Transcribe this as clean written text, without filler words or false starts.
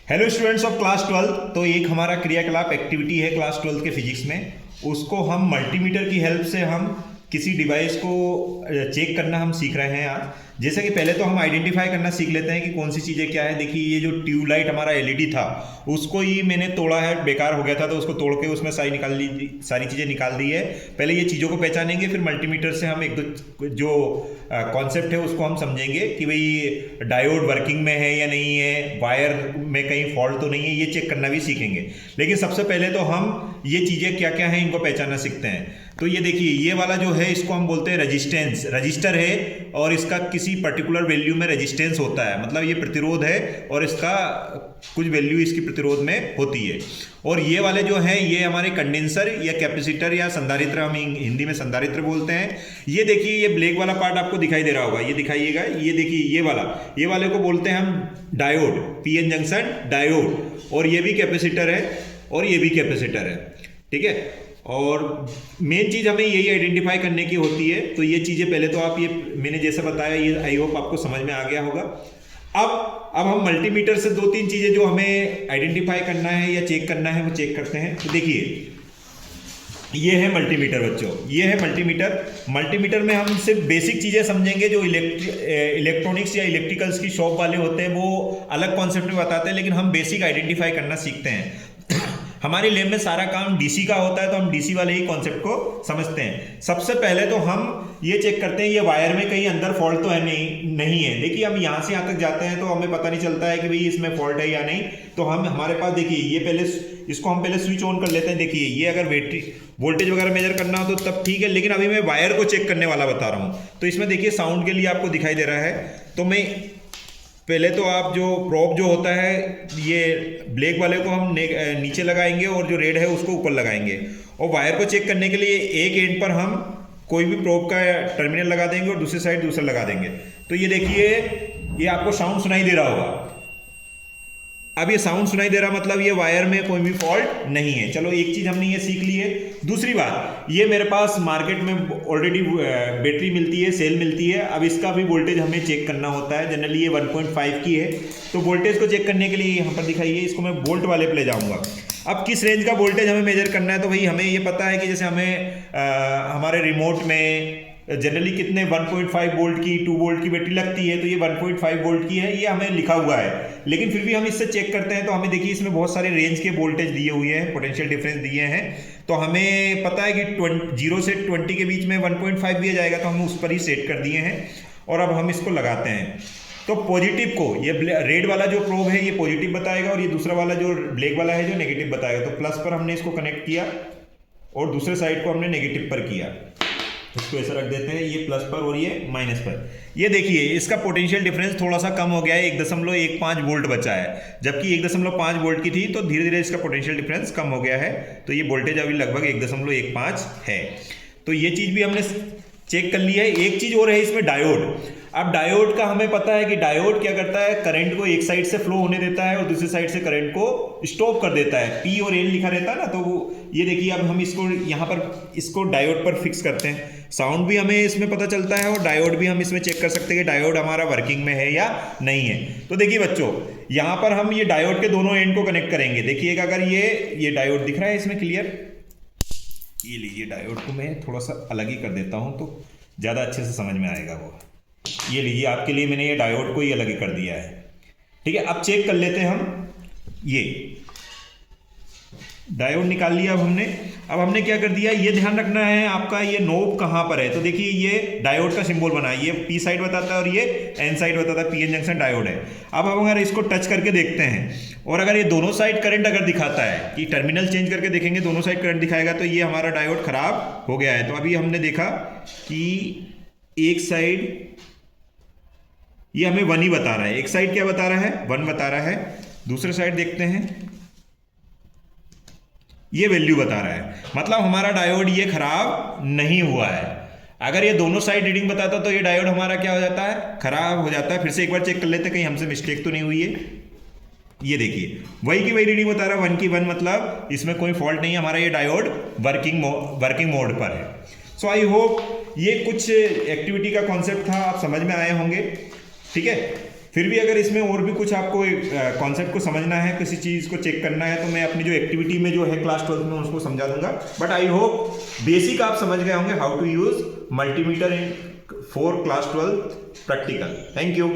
Hello students of class 12। तो एक हमारा क्रियाकलाप एक्टिविटी है क्लास 12 के फिजिक्स में। उसको हम मल्टीमीटर की हेल्प से हम किसी डिवाइस को चेक करना हम सीख रहे हैं आज। जैसे कि पहले तो हम आइडेंटिफाई करना सीख लेते हैं कि कौन सी चीज़ें क्या है। देखिए ये जो ट्यूबलाइट हमारा एलईडी था उसको ही मैंने तोड़ा है, बेकार हो गया था तो उसको तोड़ के उसमें सारी चीज़ें निकाल दी है। पहले ये चीज़ों को पहचानेंगे, फिर मल्टीमीटर से हम एक दो जो कॉन्सेप्ट है उसको हम समझेंगे कि भाई डायोड वर्किंग में है या नहीं है, वायर में कहीं फॉल्ट तो नहीं है, ये चेक करना भी सीखेंगे। लेकिन सबसे पहले तो हम ये चीज़ें क्या क्या हैं इनको पहचानना सीखते हैं। तो ये देखिए ये वाला जो है इसको हम बोलते हैं रेजिस्टेंस, रजिस्टर है और इसका किसी पर्टिकुलर वैल्यू में रेजिस्टेंस होता है, मतलब ये प्रतिरोध है और इसका कुछ वैल्यू इसकी प्रतिरोध में होती है। और ये वाले जो हैं ये हमारे कंडेंसर या कैपेसिटर या संधारित्र, हम हिंदी में संधारित्र बोलते हैं। ये देखिए ये ब्लैक वाला पार्ट आपको दिखाई दे रहा होगा, ये दिखाइएगा, ये देखिए ये वाले को बोलते हैं हम डायोड, पीएन जंक्शन डायोड। और ये भी कैपेसिटर है और ये भी कैपेसिटर है, ठीक है। और मेन चीज़ हमें यही आइडेंटिफाई करने की होती है। तो ये चीज़ें पहले तो आप ये मैंने जैसा बताया ये आई होप आपको समझ में आ गया होगा। अब हम मल्टीमीटर से दो तीन चीज़ें जो हमें आइडेंटिफाई करना है या चेक करना है वो चेक करते हैं। तो देखिए ये है मल्टीमीटर बच्चों, ये है मल्टीमीटर। मल्टीमीटर में हम सिर्फ बेसिक चीज़ें समझेंगे। जो इलेक्ट्रॉनिक्स या इलेक्ट्रिकल्स की शॉप वाले होते हैं वो अलग कॉन्सेप्ट में बताते हैं, लेकिन हम बेसिक आइडेंटिफाई करना सीखते हैं। हमारी लैब में सारा काम डीसी का होता है तो हम डीसी वाले ही कॉन्सेप्ट को समझते हैं। सबसे पहले तो हम ये चेक करते हैं ये वायर में कहीं अंदर फॉल्ट तो है नहीं है। देखिए हम यहाँ से यहाँ तक जाते हैं तो हमें पता नहीं चलता है कि भाई इसमें फॉल्ट है या नहीं। तो हम हमारे पास देखिए ये पहले इसको हम पहले स्विच ऑन कर लेते हैं। देखिए ये अगर बैटरी वोल्टेज वगैरह मेजर करना हो तो तब ठीक है, लेकिन अभी मैं वायर को चेक करने वाला बता रहा हूँ। तो इसमें देखिए साउंड के लिए आपको दिखाई दे रहा है। तो मैं पहले तो आप जो प्रोब जो होता है ये ब्लैक वाले को हम नीचे लगाएंगे और जो रेड है उसको ऊपर लगाएंगे। और वायर को चेक करने के लिए एक एंड पर हम कोई भी प्रोब का टर्मिनल लगा देंगे और दूसरी साइड दूसरा लगा देंगे। तो ये देखिए ये आपको साउंड सुनाई दे रहा होगा। अब ये साउंड सुनाई दे रहा मतलब ये वायर में कोई भी फॉल्ट नहीं है। चलो एक चीज़ हमने ये सीख ली है। दूसरी बात, ये मेरे पास मार्केट में ऑलरेडी बैटरी मिलती है, सेल मिलती है। अब इसका भी वोल्टेज हमें चेक करना होता है। जनरली ये 1.5 की है। तो वोल्टेज को चेक करने के लिए यहाँ पर दिखाइए, इसको मैं वोल्ट वाले पे ले जाऊँगा। अब किस रेंज का वोल्टेज हमें मेजर करना है, तो भाई हमें ये पता है कि जैसे हमें हमारे रिमोट में जनरली कितने 1.5 वोल्ट की 2 वोल्ट की बैटरी लगती है, तो ये 1.5 वोल्ट की है, ये हमें लिखा हुआ है। लेकिन फिर भी हम इससे चेक करते हैं तो हमें देखिए इसमें बहुत सारे रेंज के वोल्टेज दिए हुए हैं, पोटेंशियल डिफरेंस दिए हैं। तो हमें पता है कि 0 से 20 के बीच में 1.5 दिया जाएगा, तो हम उस पर ही सेट कर दिए हैं। और अब हम इसको लगाते हैं। तो पॉजिटिव को ये रेड वाला जो प्रोब है ये पॉजिटिव बताएगा और ये दूसरा वाला जो ब्लैक वाला है जो नेगेटिव बताएगा। तो प्लस पर हमने इसको कनेक्ट किया और दूसरे साइड को हमने नेगेटिव पर किया। इसको ऐसा रख देते हैं, ये प्लस पर और ये माइनस पर। ये देखिए इसका पोटेंशियल डिफरेंस थोड़ा सा कम हो गया है, 1.15 वोल्ट बचा है, जबकि 1.5 वोल्ट की थी। तो धीरे धीरे इसका पोटेंशियल डिफरेंस कम हो गया है। तो ये वोल्टेज अभी लगभग 1.15 है। तो ये चीज़ भी हमने चेक कर ली है। एक चीज़ और है इसमें डायोड। अब डायोड का हमें पता है कि डायोड क्या करता है, करंट को एक साइड से फ्लो होने देता है और दूसरी साइड से करंट को स्टॉप कर देता है। पी और एन लिखा रहता है ना, तो वो ये देखिए अब हम इसको यहाँ पर इसको डायोड पर फिक्स करते हैं। साउंड भी हमें इसमें पता चलता है और डायोड भी हम इसमें चेक कर सकते हैं कि डायोड हमारा वर्किंग में है या नहीं है। तो देखिए बच्चों यहाँ पर हम ये डायोड के दोनों एंड को कनेक्ट करेंगे। देखिएगा अगर ये डायोड दिख रहा है इसमें क्लियर, ये लीजिए डायोड को मैं थोड़ा सा अलग ही कर देता हूँ तो ज़्यादा अच्छे से समझ में आएगा वो। ये लीजिए आपके लिए मैंने ये डायोड को ही अलग ही कर दिया है, ठीक है। अब चेक कर लेते हैं हम, ये डायोड निकाल लिया अब हमने क्या कर दिया, ये ध्यान रखना है आपका ये नोब कहाँ पर है। तो देखिए ये डायोड का सिंबल बना है, ये पी साइड बताता है और ये एन साइड बताता है, पीएन जंक्शन डायोड है। अब हम अगर इसको टच करके देखते हैं और अगर ये दोनों साइड करंट अगर दिखाता है कि टर्मिनल चेंज करके देखेंगे दोनों साइड करंट दिखाएगा, तो ये हमारा डायोड खराब हो गया है। तो अभी हमने देखा कि एक साइड ये हमें 1 ही बता रहा है, एक साइड क्या बता रहा है 1 बता रहा है, दूसरे साइड देखते हैं ये वैल्यू बता रहा है। मतलब हमारा डायोड ये खराब नहीं हुआ है। अगर ये दोनों साइड रीडिंग बताता तो ये डायोड हमारा क्या हो जाता है, खराब हो जाता है। फिर से एक बार चेक कर लेते हैं कहीं हमसे मिस्टेक तो नहीं हुई है। ये देखिए वही की वही रीडिंग बता रहा है, 1 की 1, मतलब इसमें कोई फॉल्ट नहीं है, हमारा ये डायोड वर्किंग मोड पर है। सो आई होप ये कुछ एक्टिविटी का कॉन्सेप्ट था, आप समझ में आए होंगे, ठीक है। फिर भी अगर इसमें और भी कुछ आपको कॉन्सेप्ट को समझना है, किसी चीज़ को चेक करना है, तो मैं अपनी जो एक्टिविटी में जो है क्लास 12 में उसको समझा दूंगा। बट आई होप बेसिक आप समझ गए होंगे how to use multimeter in for class 12 practical. Thank you.